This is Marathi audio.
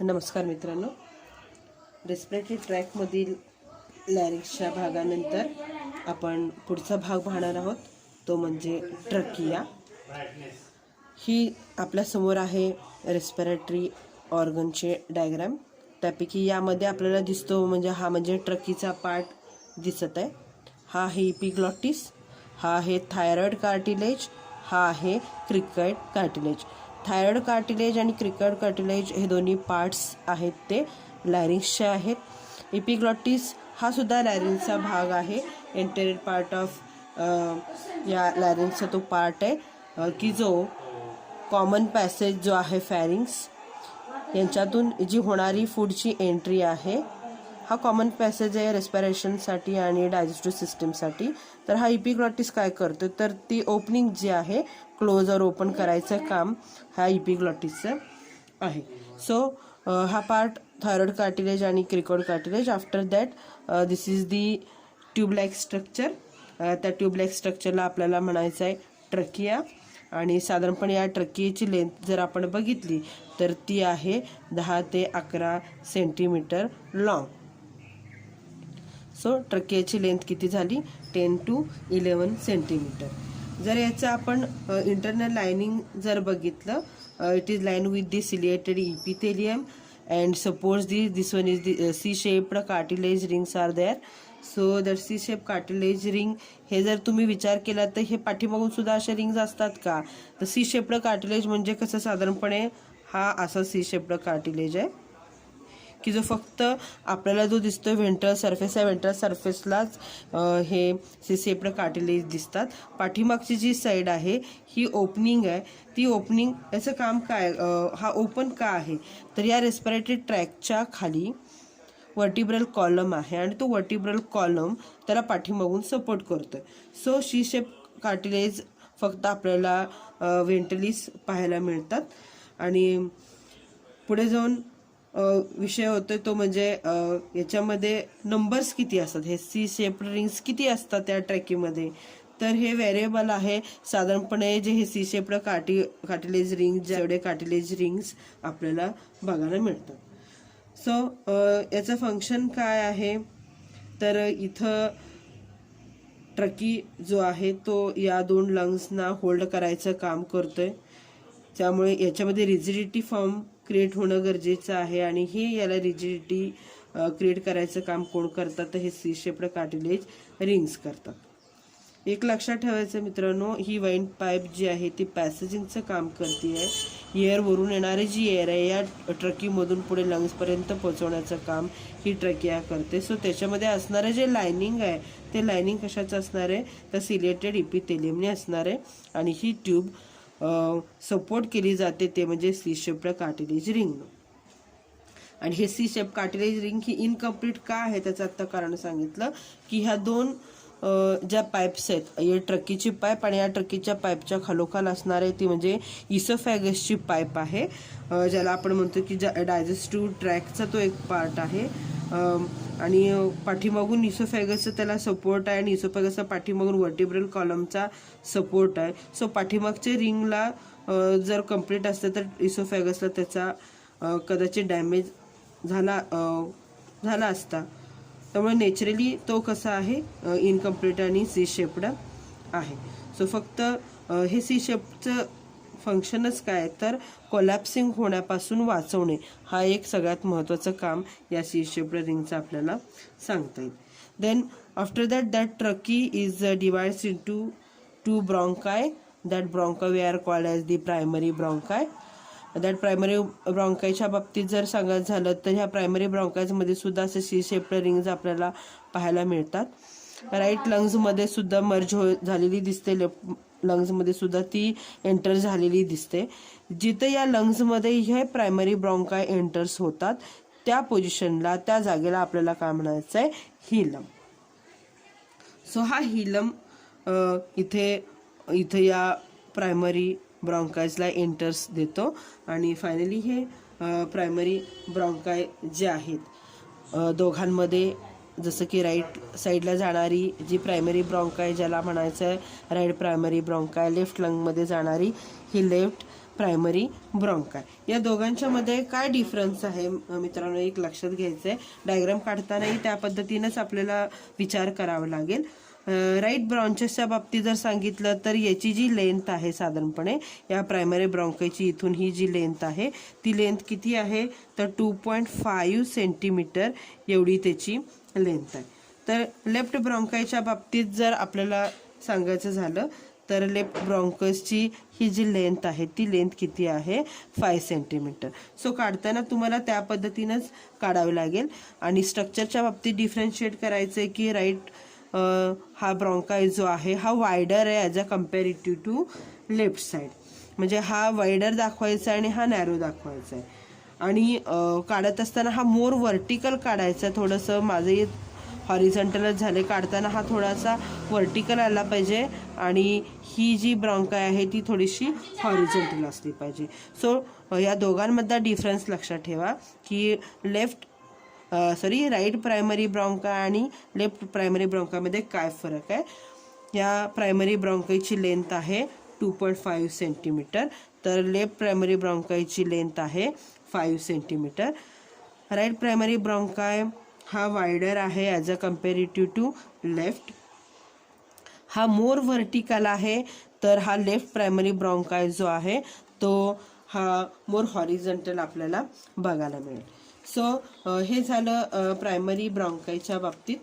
नमस्कार मित्रांनो, रेस्पिरेटरी ट्रॅकमधील लॅरिंक्सच्या भागानंतर आपण पुढचा भाग पाहणार आहोत, तो म्हणजे ट्रकिया। ही आपल्यासमोर आहे रेस्पिरेटरी ऑर्गनचे डायग्राम। त्यापैकी यामध्ये आपल्याला दिसतो म्हणजे ट्रकीचा पार्ट दिसत आहे। हा आहे इपिग्लॉटिस, हा आहे थायरॉइड कार्टिलेज, हा आहे क्रिकॉइड कार्टिलेज। थायरॉइड कार्टिलेज आणि क्रिकॉइड कार्टिलेज हे दोन्ही पार्ट्स आहेत ते लॅरिंक्सचे आहेत। इपिग्लॉटिस हा सुद्धा लॅरिंक्सचा भाग आहे। एंटेरियर पार्ट ऑफ या लॅरिंक्सचा तो पार्ट आहे की जो कॉमन पॅसेज जो आहे फॅरिंग्स यांच्यातून जी होणारी फूडची एंट्री आहे, हा कॉमन पॅसेज आहे रेस्पिरेशनसाठी आणि डायजेस्टिव्ह सिस्टमसाठी। तर हा इपिग्लॉटिस काय करतो, तर ती ओपनिंग जी आहे क्लोज और ओपन करायचं काम हा इपिग्लॉटिसचं आहे। सो हा पार्ट थायरॉइड कार्टिलेज आणि cricoid cartilage. After that this is the tube like structure. त्या ट्यूब लाईक स्ट्रक्चरला आपल्याला म्हणायचं आहे ट्रकिया। आणि साधारणपणे या ट्रकियाची लेंथ जर आपण बघितली तर ती आहे 10 ते 11 सेंटीमीटर लॉंग। सो ट्रकियाची लेंथ किती झाली, 10 to 11 सेंटीमीटर। जर याचं आपण इंटरनल लाइनिंग जर बघितलं, it is line with the ciliated epithelium and suppose this one is the C shaped cartilage rings are there. So that C shape cartilage ring हे जर तुम्ही विचार केला तर हे पाठीमागून सुद्धा अशा रिंग्स असतात का, तर सी शेप्ड कार्टिलेज म्हणजे कसं साधारणपणे हा असा सी शेप्ड कार्टिलेज आहे की जो फक्त आपल्याला जो दिसतोय व्हेंट्रल सरफेस आहे, व्हेंट्रल सरफेसलाच हे सी शेप्ड कार्टिलेज दिसतात। पाठीमागची जी साईड आहे ही ओपनिंग आहे, ती ओपनिंग याचं काम काय, हा ओपन का आहे, तर या रेस्पिरेटरी ट्रॅकच्या खाली वर्टिब्रल कॉलम आहे आणि तो वर्टिब्रल कॉलम त्याला पाठीमागून सपोर्ट करतोय। सो सी शेप कार्टिलेज फक्त आपल्याला व्हेंट्रलीस पाहायला मिळतात। आणि पुढे जाऊन विषय होतोय तो म्हणजे याच्यामध्ये नंबर्स किती असतात, हे सी शेप रिंग्स किती असतात त्या ट्रॅकीमध्ये, तर हे व्हेरिएबल आहे। साधारणपणे जे हे सी शेप्ड कार्टिलेज रिंग, जेवढे कार्टिलेज रिंग्स आपल्याला बघायला मिळतात। सो याचं फंक्शन काय आहे, तर इथं ट्रकी जो आहे तो या दोन लंग्सना होल्ड करायचं काम करतोय, त्यामुळे याच्यामध्ये रिजिडिटी फॉर्म क्रिएट होणं गरजेचं आहे। आणि हे याला रिजिडिटी क्रिएट करायचं काम कोण करतात, तर हे सी शेप्ड कार्टिलेज रिंग्स करतात। एक लक्षात ठेवायचं मित्रांनो, ही वाईन पाईप जी आहे ती पॅसेजिंगचं काम करते आहे। एअरवरून येणारी जी एअर आहे या ट्रकीमधून पुढे लंग्सपर्यंत पोहोचवण्याचं काम ही ट्रकिया करते। सो त्याच्यामध्ये असणारं जे लायनिंग आहे ते लायनिंग कशाचं असणार आहे, तर सिलिएटेड इपिथेलियमने असणार आहे। आणि ही ट्यूब सपोर्ट केली जाते ते म्हणजे सी शेप्ड कार्टिलेज रिंग। आणि हे सी शेप कार्टिलेज रिंग ही इनकम्प्लीट का आहे त्याचं आता कारण सांगितलं की ह्या दोन ज्या पाईप्स आहेत, या ट्रकीची पाईप आणि या ट्रकीच्या पाईपच्या खालोखाल असणारे ती म्हणजे इसोफॅगसची पाईप आहे, ज्याला आपण म्हणतो की डायजेस्टिव्ह ट्रॅकचा तो एक पार्ट आहे। आणि पाठीमागून इसोफॅगसचा त्याला सपोर्ट आहे आणि इसोफॅगसचा पाठीमागून वर्टिब्रल कॉलमचा सपोर्ट आहे। सो पाठीमागच्या रिंगला जर कंप्लीट असतं तर इसोफॅगसला त्याचा कदाचित डॅमेज झाला असता, त्यामुळे नॅचरली तो कसा आहे इनकम्प्लीट आणि सी शेप्ड आहे। सो फक्त हे सी शेपचं फंक्शनच काय, तर कोलॅप्सिंग होण्यापासून वाचवणे, हा एक सगळ्यात महत्त्वाचं काम या सी शेप्ड रिंगचं आपल्याला सांगता येईल। Then after that trachea is divides into 2 bronchi. That bronchi we are called as the primary bronchi. That primary ब्रॉन्कायच्या बाबतीत जर सांगायचं झालं तर ह्या प्रायमरी ब्रॉन्कायमध्ये सुद्धा असे सी शेप्ड रिंग्स आपल्याला पाहायला मिळतात। राईट लंग्समध्ये सुद्धा मर्ज झालेली दिसते, लेफ्ट लंग्समध्ये सुद्धा ती एंटर झालेली दिसते। जिथे या लंग्समध्ये हे प्रायमरी ब्रॉन्काय एंटर्स होतात त्या पोझिशनला, त्या जागेला आपल्याला काय म्हणायचं आहे, हिलम। सो हा हिलम इथे या प्रायमरी ब्रॉन्कायजला एंटर्स देतो। आणि फायनली हे प्रायमरी ब्रॉन्काय जे आहेत दोघांमध्ये, जसं की राईट साईडला जाणारी जी प्रायमरी ब्रॉन्काय ज्याला म्हणायचं आहे राईट प्रायमरी ब्रॉन्काय, लेफ्ट लंगमध्ये जाणारी ही लेफ्ट प्रायमरी ब्रॉन्काय. या दोघांच्या मध्ये काय डिफरन्स आहे मित्रांनो, एक लक्षात घ्यायचं आहे. डायग्राम काढतानाही त्या पद्धतीनेच आपल्याला विचार करावा लागेल. राईट ब्रॉन्चेसच्या बाबतीत जर सांगितलं तर याची जी लेंथ आहे साधारणपणे या प्रायमरी ब्रॉन्कायची इथून ही जी लेंथ आहे ती लेंथ किती आहे तर 2.5 सेंटीमीटर एवढी त्याची लेंथ आहे. तर लेफ्ट ब्रॉन्कायच्या बाबतीत जर आपल्याला सांगायचं झालं तर लेफ्ट ब्रॉन्कसची ही जी लेंथ आहे ती लेंथ किती आहे 5 सेंटीमीटर. सो काढताना तुम्हाला त्या पद्धतीनंच काढावे लागेल. आणि स्ट्रक्चरच्या बाबतीत डिफरन्शिएट करायचं आहे की राईट हा ब्रॉन्काय जो आहे हा वायडर आहे as a comparative to left side. म्हणजे हा वायडर दाखवायचा आहे आणि हा नॅरो दाखवायचा आहे. आणि काढत असताना हा मोर व्हर्टिकल काढायचा. थोडंसं माझे हॉरिझॉन्टलच झाले, काढताना हा थोडासा व्हर्टिकल आला पाहिजे आणि ही जी ब्रॉन्काय आहे ती थोडीशी हॉरिझॉन्टल असली पाहिजे. सो या दोघांमधला डिफरन्स लक्षात ठेवा की राईट प्रायमरी ब्रॉन्काय आणि लेफ्ट प्रायमरी ब्रॉन्कायमध्ये काय फरक आहे. या प्रायमरी ब्रॉन्कायची लेंथ आहे 2.5 सेंटीमीटर, तर लेफ्ट प्रायमरी ब्रॉन्कायची लेंथ आहे 5 सेंटीमीटर. राईट प्रायमरी ब्रॉन्काय हा वायडर आहे as a comparative to left. हा मोर व्हर्टिकल आहे, तर हा लेफ्ट प्रायमरी ब्रॉन्काय जो आहे तो हा मोर हॉरिझॉन्टल आपल्याला बघायला मिळेल. सो हे झालं प्रायमरी ब्रॉन्कायच्या बाबतीत.